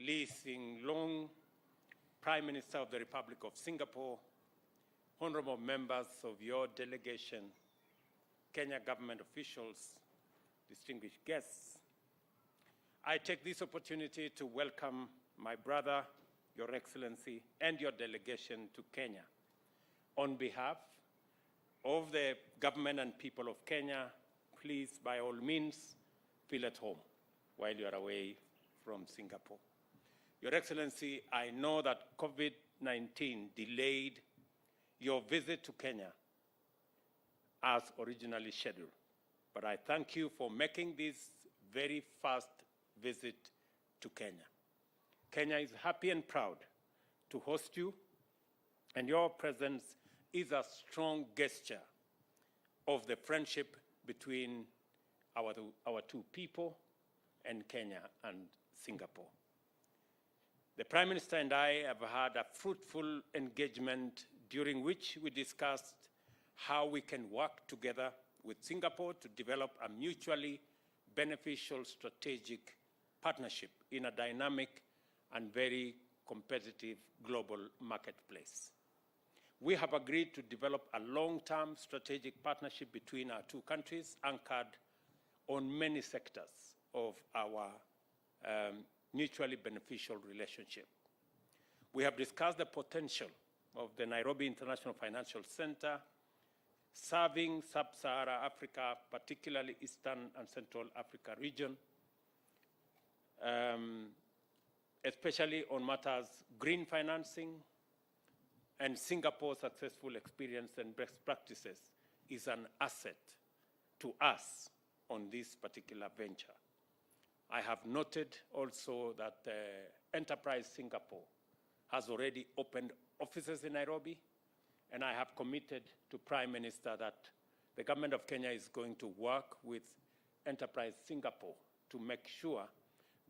Lee Hsien Loong, Prime Minister of the Republic of Singapore, honorable members of your delegation, Kenya government officials, distinguished guests, I take this opportunity to welcome my brother, Your Excellency, and your delegation to Kenya. On behalf of the government and people of Kenya, please, by all means, feel at home while you are away from Singapore. Your Excellency, I know that COVID-19 delayed your visit to Kenya as originally scheduled, but I thank you for making this very fast visit to Kenya. Kenya is happy and proud to host you, and your presence is a strong gesture of the friendship between our two people and Kenya and Singapore. The Prime Minister and I have had a fruitful engagement during which we discussed how we can work together with Singapore to develop a mutually beneficial strategic partnership in a dynamic and very competitive global marketplace. We have agreed to develop a long-term strategic partnership between our two countries anchored on many sectors of our mutually beneficial relationship. We have discussed the potential of the Nairobi International Financial Center serving sub-Saharan Africa, particularly Eastern and Central Africa region, especially on matters green financing, and Singapore's successful experience and best practices is an asset to us on this particular venture. I have noted also that Enterprise Singapore has already opened offices in Nairobi, and I have committed to Prime Minister that the government of Kenya is going to work with Enterprise Singapore to make sure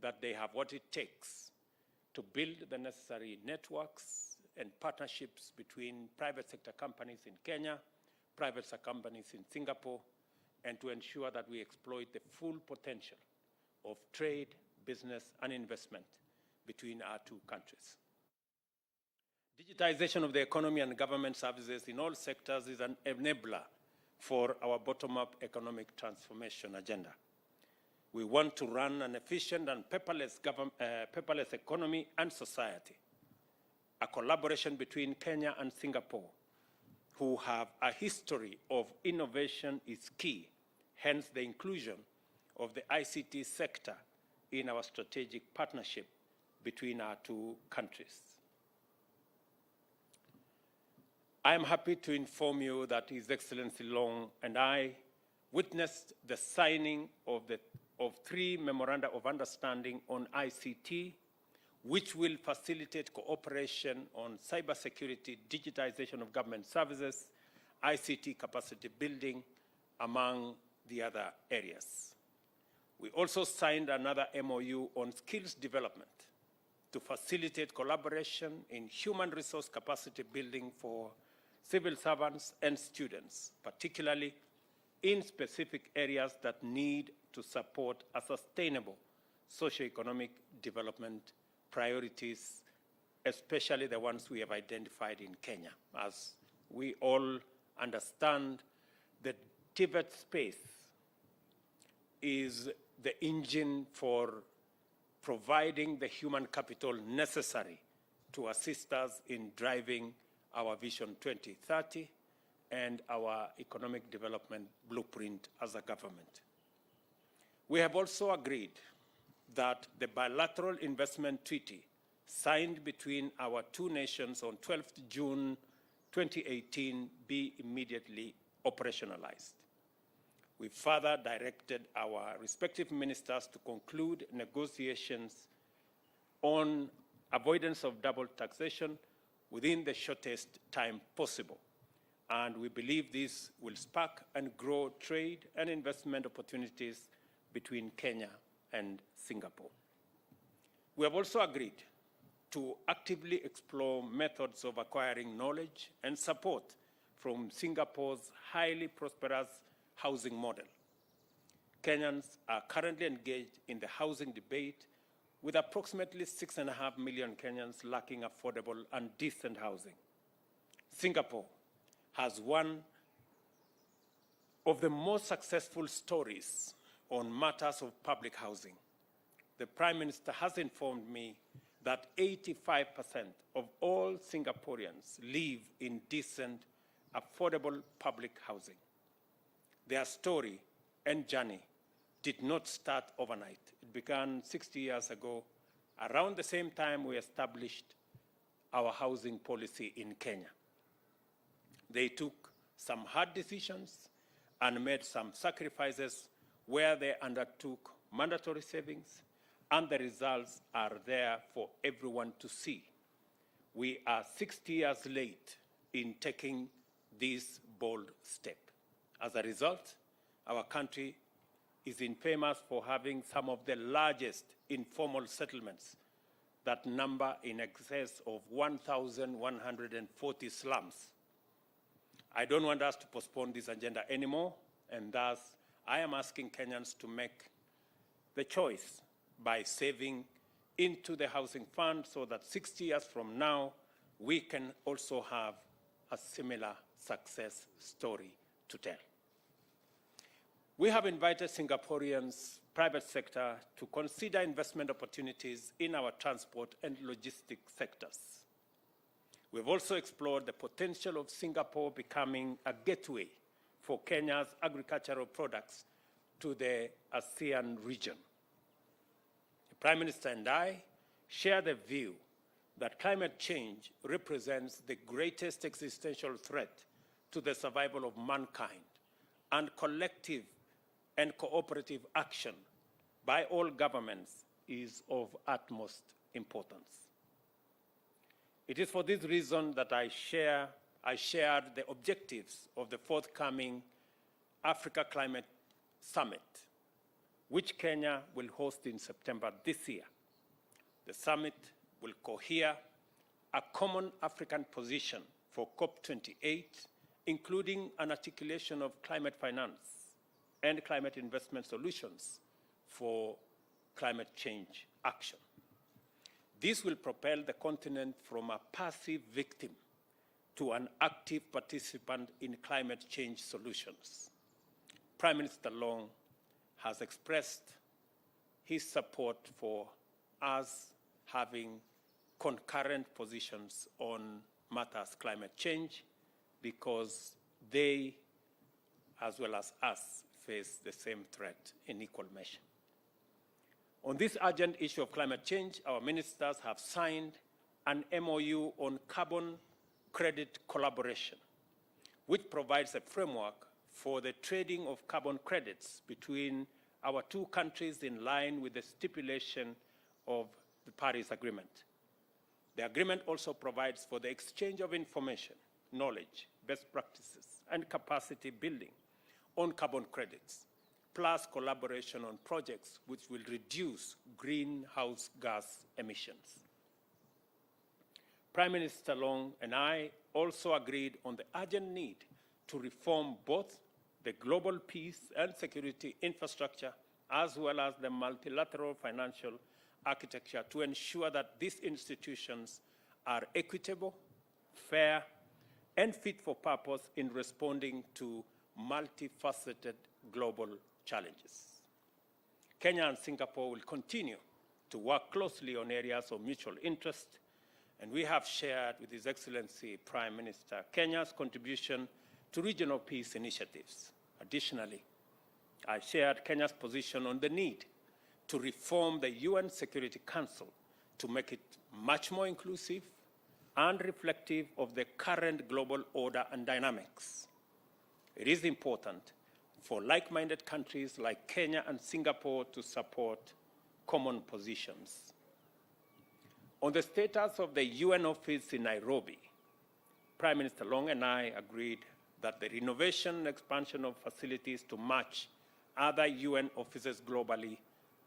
that they have what it takes to build the necessary networks and partnerships between private sector companies in Kenya, private sector companies in Singapore, and to ensure that we exploit the full potential of trade, business, and investment between our two countries. Digitization of the economy and government services in all sectors is an enabler for our bottom-up economic transformation agenda. We want to run an efficient and paperless economy and society. A collaboration between Kenya and Singapore, who have a history of innovation, is key, hence the inclusion of the ICT sector in our strategic partnership between our two countries. I am happy to inform you that His Excellency Loong and I witnessed the signing of 3 memoranda of understanding on ICT, which will facilitate cooperation on cybersecurity, digitization of government services, ICT capacity building, among the other areas. We also signed another MOU on skills development to facilitate collaboration in human resource capacity building for civil servants and students, particularly in specific areas that need to support a sustainable socioeconomic development priorities, especially the ones we have identified in Kenya. As we all understand, the Tibet space is the engine for providing the human capital necessary to assist us in driving our Vision 2030 and our economic development blueprint as a government. We have also agreed that the bilateral investment treaty signed between our two nations on 12th June 2018 be immediately operationalized. We further directed our respective ministers to conclude negotiations on avoidance of double taxation within the shortest time possible. And we believe this will spark and grow trade and investment opportunities between Kenya and Singapore. We have also agreed to actively explore methods of acquiring knowledge and support from Singapore's highly prosperous housing model. Kenyans are currently engaged in the housing debate with approximately 6.5 million Kenyans lacking affordable and decent housing. Singapore has one of the most successful stories on matters of public housing. The Prime Minister has informed me that 85% of all Singaporeans live in decent, affordable public housing. Their story and journey did not start overnight. It began 60 years ago, around the same time we established our housing policy in Kenya. They took some hard decisions and made some sacrifices where they undertook mandatory savings, and the results are there for everyone to see. We are 60 years late in taking this bold step. As a result, our country is infamous for having some of the largest informal settlements that number in excess of 1,140 slums. I don't want us to postpone this agenda anymore, and thus I am asking Kenyans to make the choice by saving into the housing fund so that 60 years from now, we can also have a similar success story to tell. We have invited Singaporeans' private sector to consider investment opportunities in our transport and logistics sectors. We've also explored the potential of Singapore becoming a gateway for Kenya's agricultural products to the ASEAN region. The Prime Minister and I share the view that climate change represents the greatest existential threat to the survival of mankind, and collective and cooperative action by all governments is of utmost importance. It is for this reason that I shared the objectives of the forthcoming Africa Climate Summit, which Kenya will host in September this year. The summit will cohere a common African position for COP28, including an articulation of climate finance and climate investment solutions for climate change action. This will propel the continent from a passive victim to an active participant in climate change solutions. Prime Minister Long has expressed his support for us having concurrent positions on matters climate change, because they, as well as us, face the same threat in equal measure. On this urgent issue of climate change, our ministers have signed an MOU on carbon credit collaboration, which provides a framework for the trading of carbon credits between our two countries in line with the stipulation of the Paris Agreement. The agreement also provides for the exchange of information, knowledge, best practices, and capacity building on carbon credits, plus collaboration on projects which will reduce greenhouse gas emissions. Prime Minister Long and I also agreed on the urgent need to reform both the global peace and security infrastructure, as well as the multilateral financial architecture, to ensure that these institutions are equitable, fair, and fit for purpose in responding to multifaceted global challenges. Kenya and Singapore will continue to work closely on areas of mutual interest, and we have shared with His Excellency Prime Minister Kenya's contribution to regional peace initiatives. Additionally, I shared Kenya's position on the need to reform the UN Security Council to make it much more inclusive and reflective of the current global order and dynamics. It is important for like-minded countries like Kenya and Singapore to support common positions. On the status of the UN office in Nairobi, Prime Minister Long and I agreed that the renovation and expansion of facilities to match other UN offices globally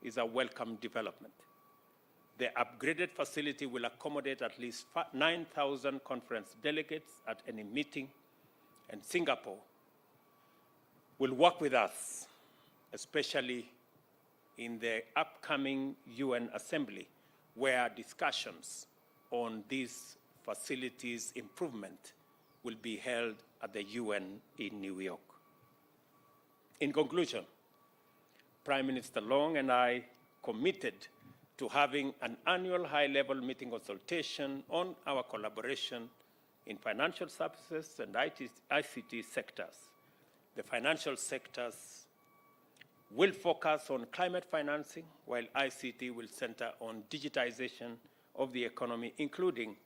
is a welcome development. The upgraded facility will accommodate at least 9,000 conference delegates at any meeting, and Singapore will work with us, especially in the upcoming UN Assembly, where discussions on these facilities' improvement will be held at the UN in New York. In conclusion, Prime Minister Long and I committed to having an annual high-level meeting consultation on our collaboration in financial services and ICT sectors. The financial sectors will focus on climate financing, while ICT will center on digitization of the economy, including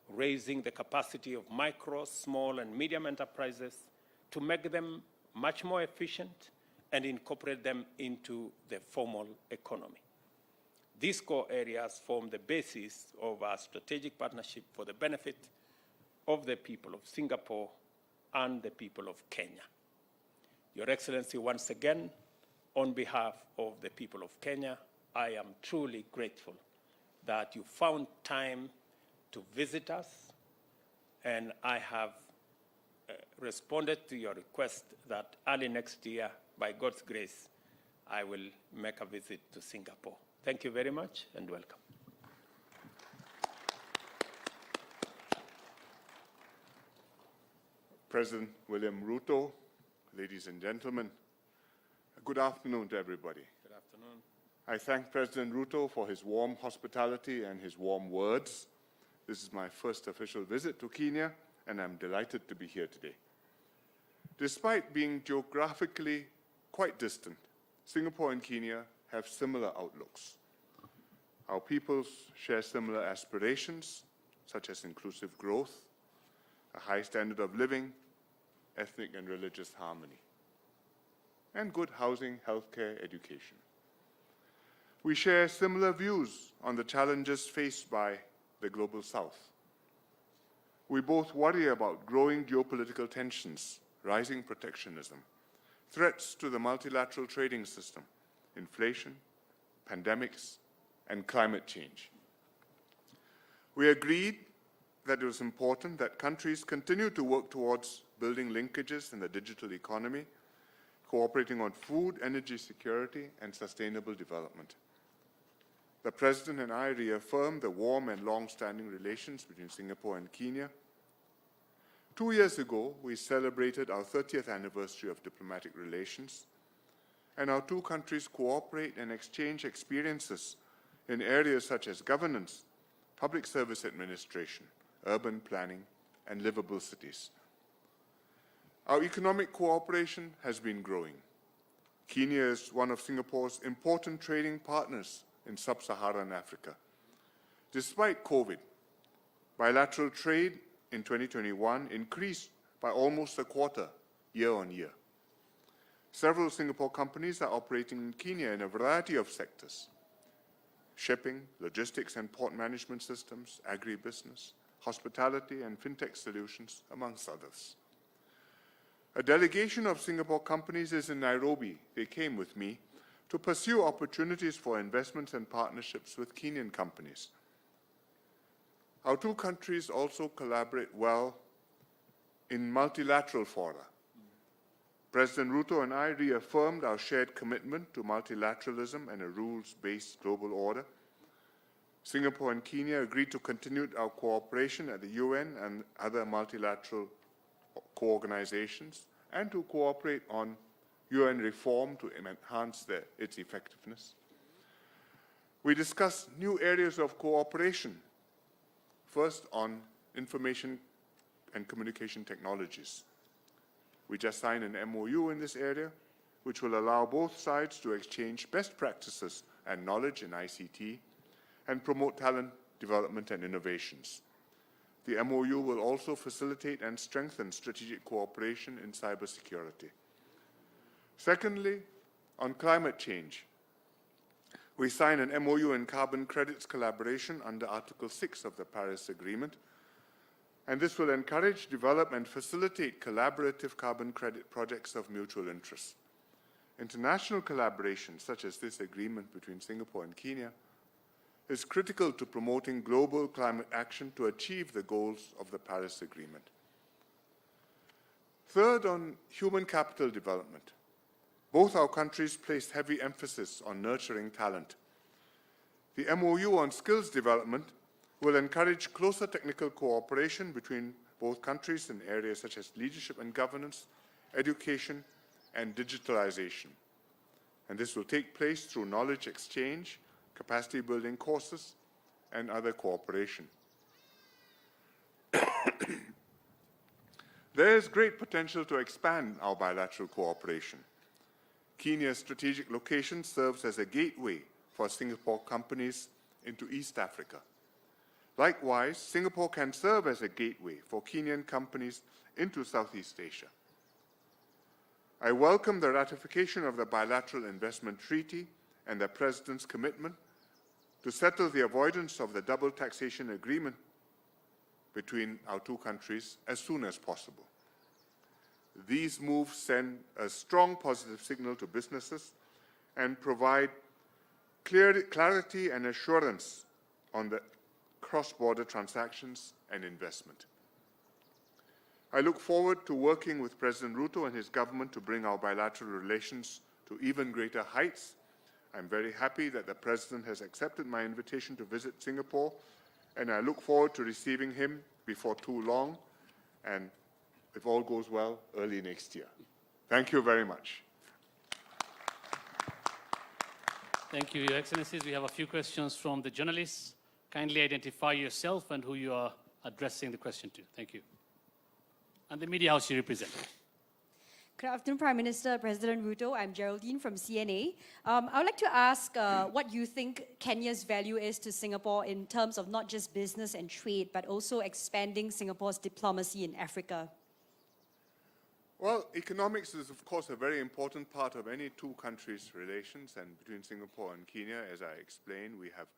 raising the capacity of micro, small, and medium enterprises to make them much more efficient and incorporate them into the formal economy. These core areas form the basis of our strategic partnership for the benefit of the people of Singapore and the people of Kenya. Your Excellency, once again, on behalf of the people of Kenya, I am truly grateful that you found time to visit us, and I have responded to your request that early next year, by God's grace, I will make a visit to Singapore. Thank you very much and welcome. President William Ruto, ladies and gentlemen, good afternoon to everybody. Good afternoon. I thank President Ruto for his warm hospitality and his warm words. This is my first official visit to Kenya, and I'm delighted to be here today. Despite being geographically quite distant, Singapore and Kenya have similar outlooks. Our peoples share similar aspirations, such as inclusive growth, a high standard of living, ethnic and religious harmony, and good housing, healthcare, education. We share similar views on the challenges faced by the Global South. We both worry about growing geopolitical tensions, rising protectionism, threats to the multilateral trading system, inflation, pandemics, and climate change. We agreed that it was important that countries continue to work towards building linkages in the digital economy, cooperating on food, energy security, and sustainable development. The President and I reaffirmed the warm and long-standing relations between Singapore and Kenya. 2 years ago, we celebrated our 30th anniversary of diplomatic relations, and our two countries cooperate and exchange experiences in areas such as governance, public service administration, urban planning, and livable cities. Our economic cooperation has been growing. Kenya is one of Singapore's important trading partners in sub-Saharan Africa. Despite COVID, bilateral trade in 2021 increased by almost a quarter year on year. Several Singapore companies are operating in Kenya in a variety of sectors: shipping, logistics and port management systems, agribusiness, hospitality and fintech solutions, amongst others. A delegation of Singapore companies is in Nairobi. They came with me to pursue opportunities for investments and partnerships with Kenyan companies. Our two countries also collaborate well in multilateral fora. President Ruto and I reaffirmed our shared commitment to multilateralism and a rules-based global order. Singapore and Kenya agreed to continue our cooperation at the UN and other multilateral co-organizations, and to cooperate on UN reform to enhance its effectiveness. We discussed new areas of cooperation, first on information and communication technologies. We just signed an MOU in this area, which will allow both sides to exchange best practices and knowledge in ICT and promote talent development and innovations. The MOU will also facilitate and strengthen strategic cooperation in cybersecurity. Secondly, on climate change, we signed an MOU in carbon credits collaboration under Article 6 of the Paris Agreement, and this will encourage, develop, and facilitate collaborative carbon credit projects of mutual interest. International collaboration, such as this agreement between Singapore and Kenya, is critical to promoting global climate action to achieve the goals of the Paris Agreement. Third, on human capital development. Both our countries placed heavy emphasis on nurturing talent. The MOU on skills development will encourage closer technical cooperation between both countries in areas such as leadership and governance, education, and digitalization. And this will take place through knowledge exchange, capacity building courses, and other cooperation. There is great potential to expand our bilateral cooperation. Kenya's strategic location serves as a gateway for Singapore companies into East Africa. Likewise, Singapore can serve as a gateway for Kenyan companies into Southeast Asia. I welcome the ratification of the Bilateral Investment Treaty and the President's commitment to settle the avoidance of the double taxation agreement between our two countries as soon as possible. These moves send a strong positive signal to businesses and provide clarity and assurance on the cross-border transactions and investment. I look forward to working with President Ruto and his government to bring our bilateral relations to even greater heights. I'm very happy that the President has accepted my invitation to visit Singapore, and I look forward to receiving him before too long, and if all goes well, early next year. Thank you very much. Thank you, Your Excellencies. We have a few questions from the journalists. Kindly identify yourself and who you are addressing the question to. Thank you. And the media house you represent. Good afternoon, Prime Minister, President Ruto. I'm Geraldine from CNA. I would like to ask what you think Kenya's value is to Singapore in terms of not just business and trade, but also expanding Singapore's diplomacy in Africa. Well, economics is, of course, a very important part of any two countries' relations, and between Singapore and Kenya, as I explained, we have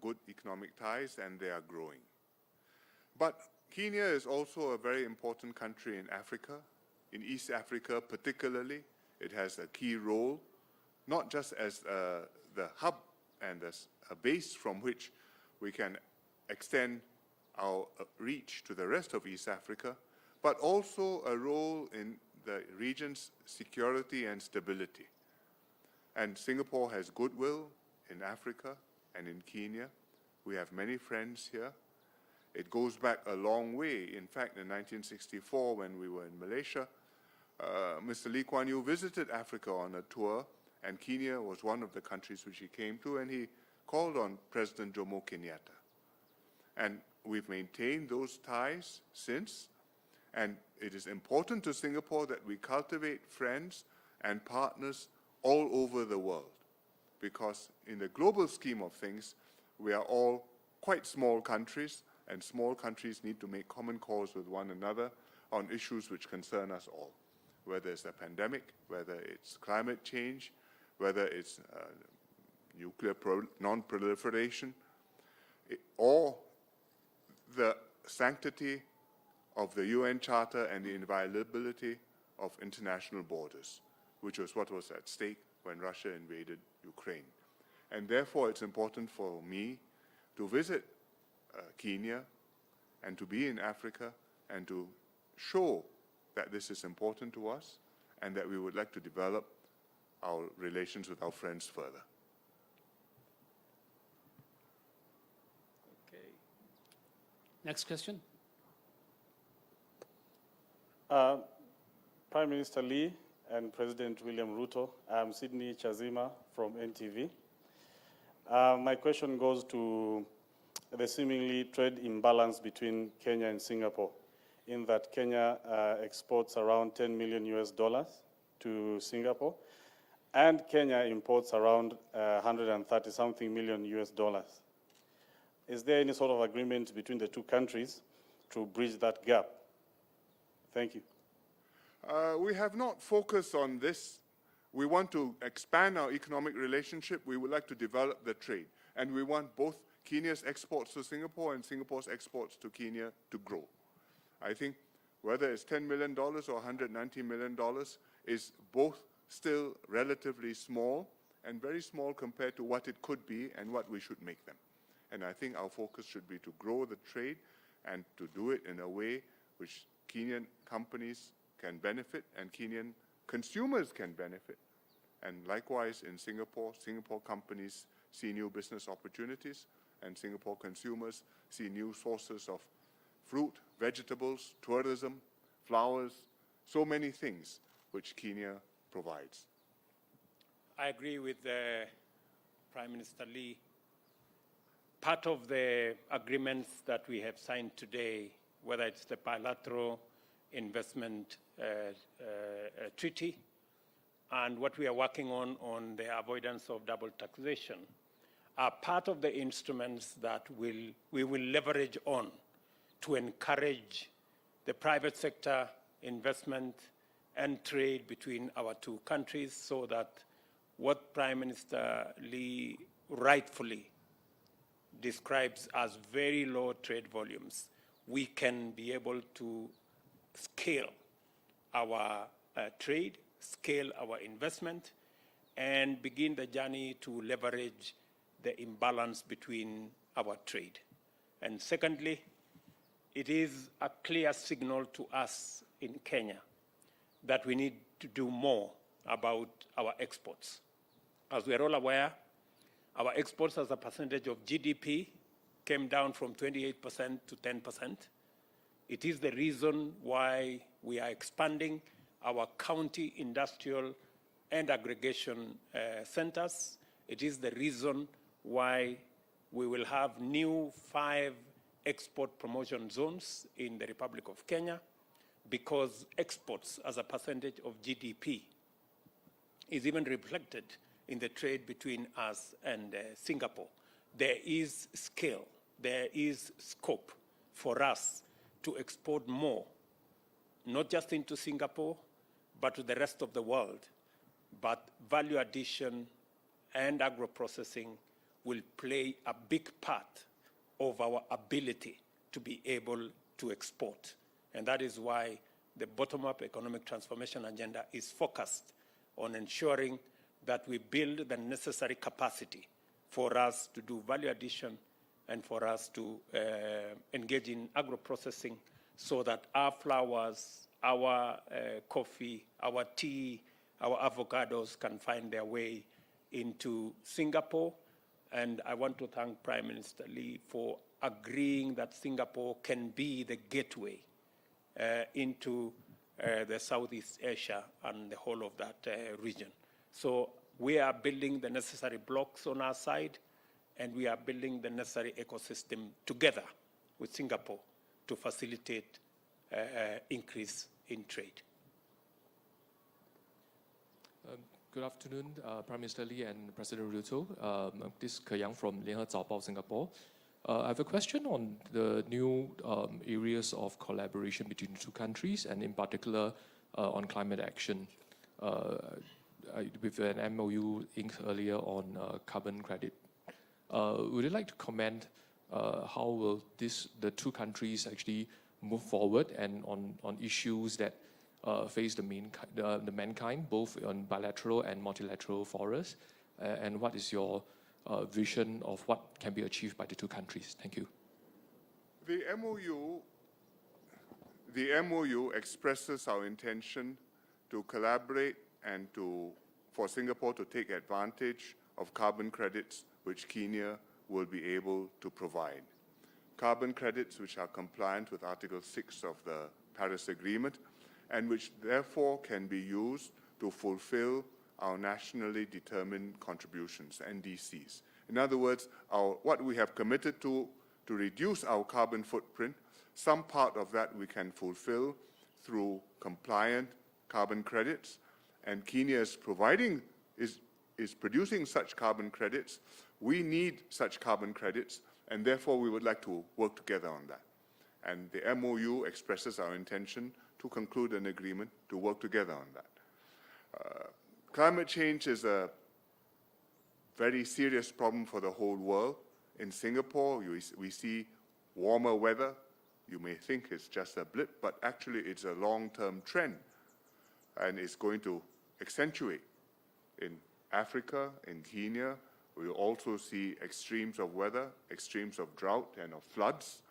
good economic ties and they are growing. But Kenya is also a very important country in Africa. In East Africa particularly, it has a key role, not just as the hub and as a base from which we can extend our reach to the rest of East Africa, but also a role in the region's security and stability. And Singapore has goodwill in Africa and in Kenya. We have many friends here. It goes back a long way. In fact, in 1964, when we were in Malaysia, Mr. Lee Kuan Yew visited Africa on a tour, and Kenya was one of the countries which he came to, and he called on President Jomo Kenyatta. And we've maintained those ties since, and it is important to Singapore that we cultivate friends and partners all over the world, because in the global scheme of things, we are all quite small countries, and small countries need to make common cause with one another on issues which concern us all, whether it's a pandemic, whether it's climate change, whether it's nuclear non-proliferation, or the sanctity of the UN Charter and the inviolability of international borders, which was what was at stake when Russia invaded Ukraine. And therefore, it's important for me to visit Kenya and to be in Africa and to show that this is important to us and that we would like to develop our relations with our friends further. Okay. Next question. Prime Minister Lee and President William Ruto, I'm Sydney Chazima from NTV. My question goes to the seemingly trade imbalance between Kenya and Singapore, in that Kenya exports around $10 million to Singapore, and Kenya imports around 130-something million US dollars. Is there any sort of agreement between the two countries to bridge that gap? Thank you. We have not focused on this. We want to expand our economic relationship. We would like to develop the trade. And we want both Kenya's exports to Singapore and Singapore's exports to Kenya to grow. I think whether it's $10 million or $190 million is both still relatively small and very small compared to what it could be and what we should make them. And I think our focus should be to grow the trade and to do it in a way which Kenyan companies can benefit and Kenyan consumers can benefit. And likewise in Singapore, Singapore companies see new business opportunities, and Singapore consumers see new sources of fruit, vegetables, tourism, flowers, so many things which Kenya provides. I agree with Prime Minister Lee. Part of the agreements that we have signed today, whether it's the bilateral investment treaty and what we are working on the avoidance of double taxation, are part of the instruments that we will leverage on to encourage the private sector investment and trade between our two countries, so that what Prime Minister Lee rightfully describes as very low trade volumes, we can be able to scale our trade, scale our investment, and begin the journey to leverage the imbalance between our trade. And secondly, it is a clear signal to us in Kenya that we need to do more about our exports. As we are all aware, our exports as a percentage of GDP came down from 28% to 10%. It is the reason why we are expanding our county industrial and aggregation centers. It is the reason why we will have new 5 export promotion zones in the Republic of Kenya, because exports as a percentage of GDP is even reflected in the trade between us and Singapore. There is scale, there is scope for us to export more, not just into Singapore, but to the rest of the world. But value addition and agro-processing will play a big part of our ability to be able to export. And that is why the bottom-up economic transformation agenda is focused on ensuring that we build the necessary capacity for us to do value addition and for us to engage in agro-processing, so that our flowers, our coffee, our tea, our avocados can find their way into Singapore. And I want to thank Prime Minister Lee for agreeing that Singapore can be the gateway into the Southeast Asia and the whole of that region. So we are building the necessary blocks on our side, and we are building the necessary ecosystem together with Singapore to facilitate increase in trade. Good afternoon, Prime Minister Lee and President Ruto. This is Keyang from Lianhe Zaobao, Singapore. I have a question on the new areas of collaboration between the two countries, and in particular on climate action. With an MOU inked earlier on carbon credit. Would you like to comment how will the two countries actually move forward and on issues that face the mankind, both on bilateral and multilateral forums? And what is your vision of what can be achieved by the two countries? Thank you. The MOU expresses our intention to collaborate and for Singapore to take advantage of carbon credits which Kenya will be able to provide. Carbon credits which are compliant with Article 6 of the Paris Agreement, and which therefore can be used to fulfill our nationally determined contributions, NDCs. In other words, what we have committed to reduce our carbon footprint, some part of that we can fulfill through compliant carbon credits, and Kenya is producing such carbon credits. We need such carbon credits, and therefore we would like to work together on that. And the MOU expresses our intention to conclude an agreement to work together on that. Climate change is a very serious problem for the whole world. In Singapore, we see warmer weather. You may think it's just a blip, but actually it's a long-term trend, and it's going to accentuate. In Africa, in Kenya, we also see extremes of weather, extremes of drought and of floods.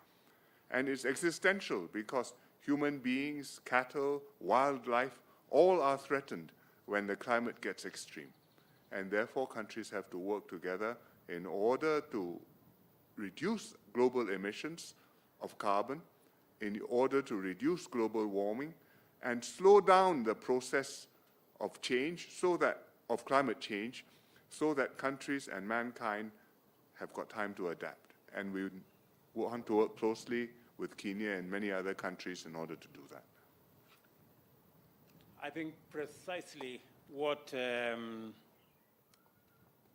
And it's existential because human beings, cattle, wildlife, all are threatened when the climate gets extreme. And therefore, countries have to work together in order to reduce global emissions of carbon, in order to reduce global warming, and slow down the process of change, of climate change, so that countries and mankind have got time to adapt. And we want to work closely with Kenya and many other countries in order to do that. I think precisely what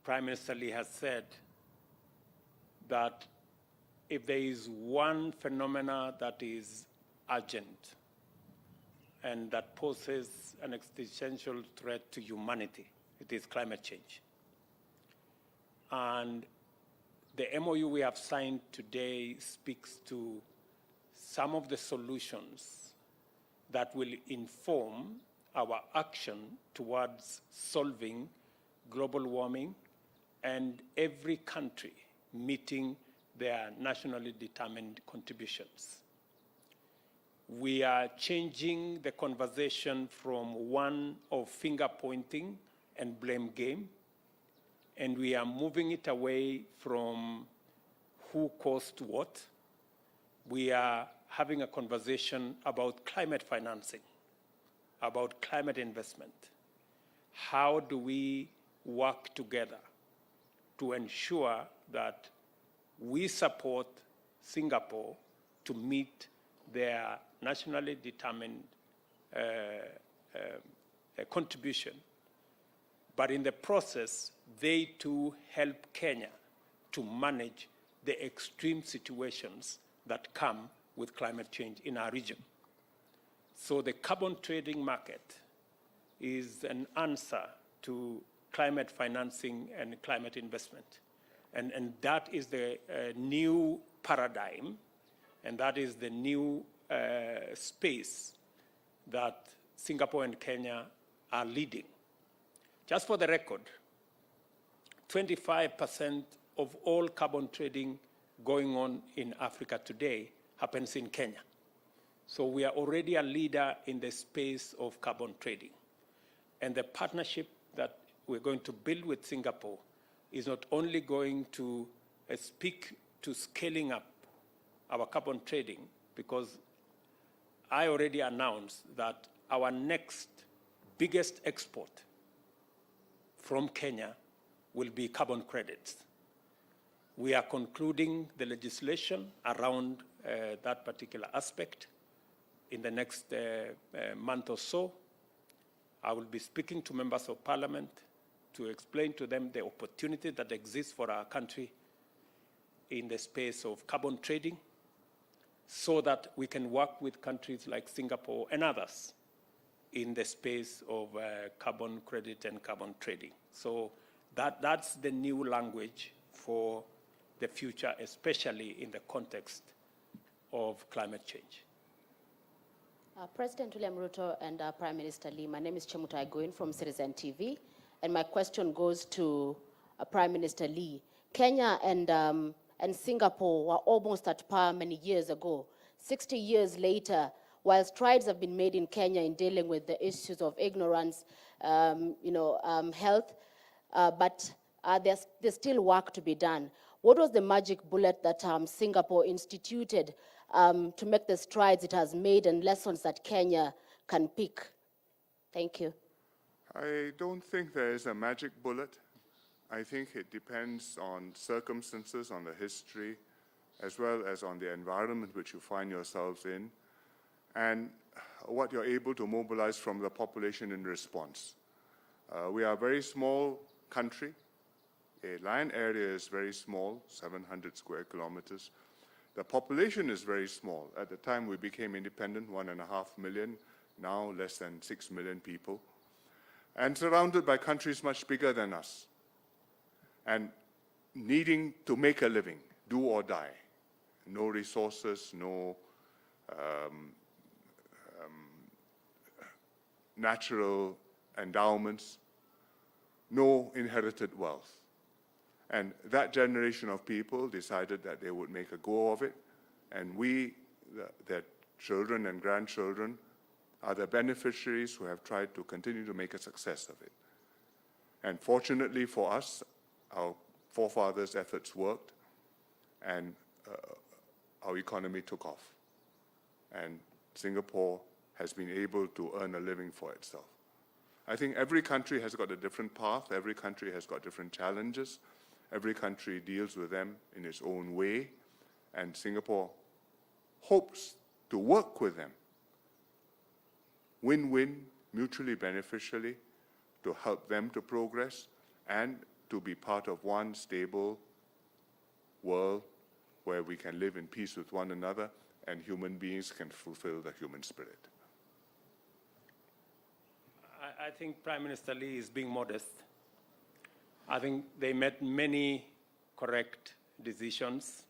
Prime Minister Lee has said, that if there is one phenomena that is urgent and that poses an existential threat to humanity, it is climate change. And the MOU we have signed today speaks to some of the solutions that will inform our action towards solving global warming and every country meeting their nationally determined contributions. We are changing the conversation from one of finger pointing and blame game, and we are moving it away from who caused what. We are having a conversation about climate financing, about climate investment. How do we work together to ensure that we support Singapore to meet their nationally determined contribution, but in the process, they too help Kenya to manage the extreme situations that come with climate change in our region. So the carbon trading market is an answer to climate financing and climate investment. And that is the new paradigm, and that is the new space that Singapore and Kenya are leading. Just for the record, 25% of all carbon trading going on in Africa today happens in Kenya. So we are already a leader in the space of carbon trading. And the partnership that we're going to build with Singapore is not only going to speak to scaling up our carbon trading, because I already announced that our next biggest export from Kenya will be carbon credits. We are concluding the legislation around that particular aspect in the next month or so. I will be speaking to members of parliament to explain to them the opportunity that exists for our country in the space of carbon trading, so that we can work with countries like Singapore and others in the space of carbon credit and carbon trading. So that's the new language for the future, especially in the context of climate change. President William Ruto and Prime Minister Lee, my name is Chemutai Goin from Citizen TV, and my question goes to Prime Minister Lee. Kenya and Singapore were almost at par many years ago. 60 years later, while strides have been made in Kenya in dealing with the issues of ignorance, health, but there's still work to be done. What was the magic bullet that Singapore instituted to make the strides it has made and lessons that Kenya can pick? Thank you. I don't think there is a magic bullet. I think it depends on circumstances, on the history, as well as on the environment which you find yourselves in, and what you're able to mobilize from the population in response. We are a very small country. The land area is very small, 700 square kilometers. The population is very small. At the time we became independent, 1.5 million, now less than 6 million people, and surrounded by countries much bigger than us, and needing to make a living, do or die. No resources, no natural endowments, no inherited wealth. And that generation of people decided that they would make a go of it, and we, their children and grandchildren, are the beneficiaries who have tried to continue to make a success of it. And fortunately for us, our forefathers' efforts worked, and our economy took off. And Singapore has been able to earn a living for itself. I think every country has got a different path, every country has got different challenges, every country deals with them in its own way, and Singapore hopes to work with them, win-win, mutually beneficially, to help them to progress and to be part of one stable world where we can live in peace with one another and human beings can fulfill the human spirit. I think Prime Minister Lee is being modest. I think they made many correct decisions,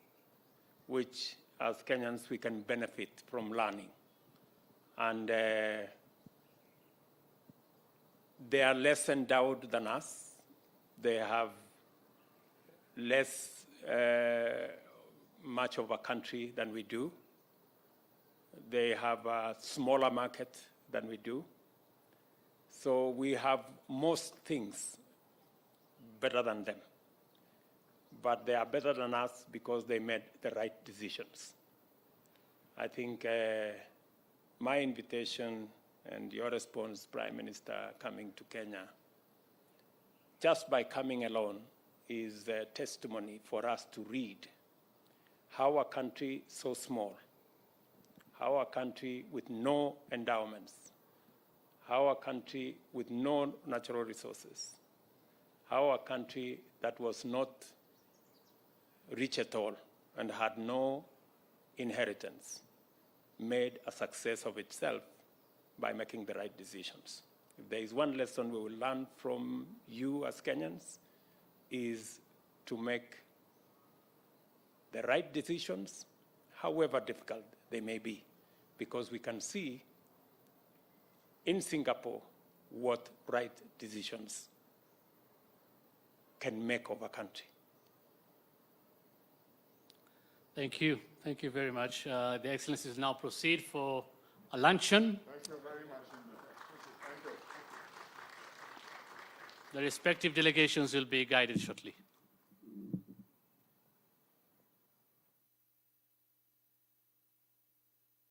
which as Kenyans we can benefit from learning. And they are less endowed than us. They have less much of a country than we do. They have a smaller market than we do. So we have most things better than them. But they are better than us because they made the right decisions. I think my invitation and your response, Prime Minister, coming to Kenya, just by coming alone is a testimony for us to read how a country so small, how a country with no endowments, how a country with no natural resources, how a country that was not rich at all and had no inheritance made a success of itself by making the right decisions. If there is one lesson we will learn from you as Kenyans, is to make the right decisions, however difficult they may be, because we can see in Singapore what right decisions can make of a country. Thank you. Thank you very much. The Excellencies now proceed for a luncheon. Thank you very much indeed. Thank you. The respective delegations will be guided shortly.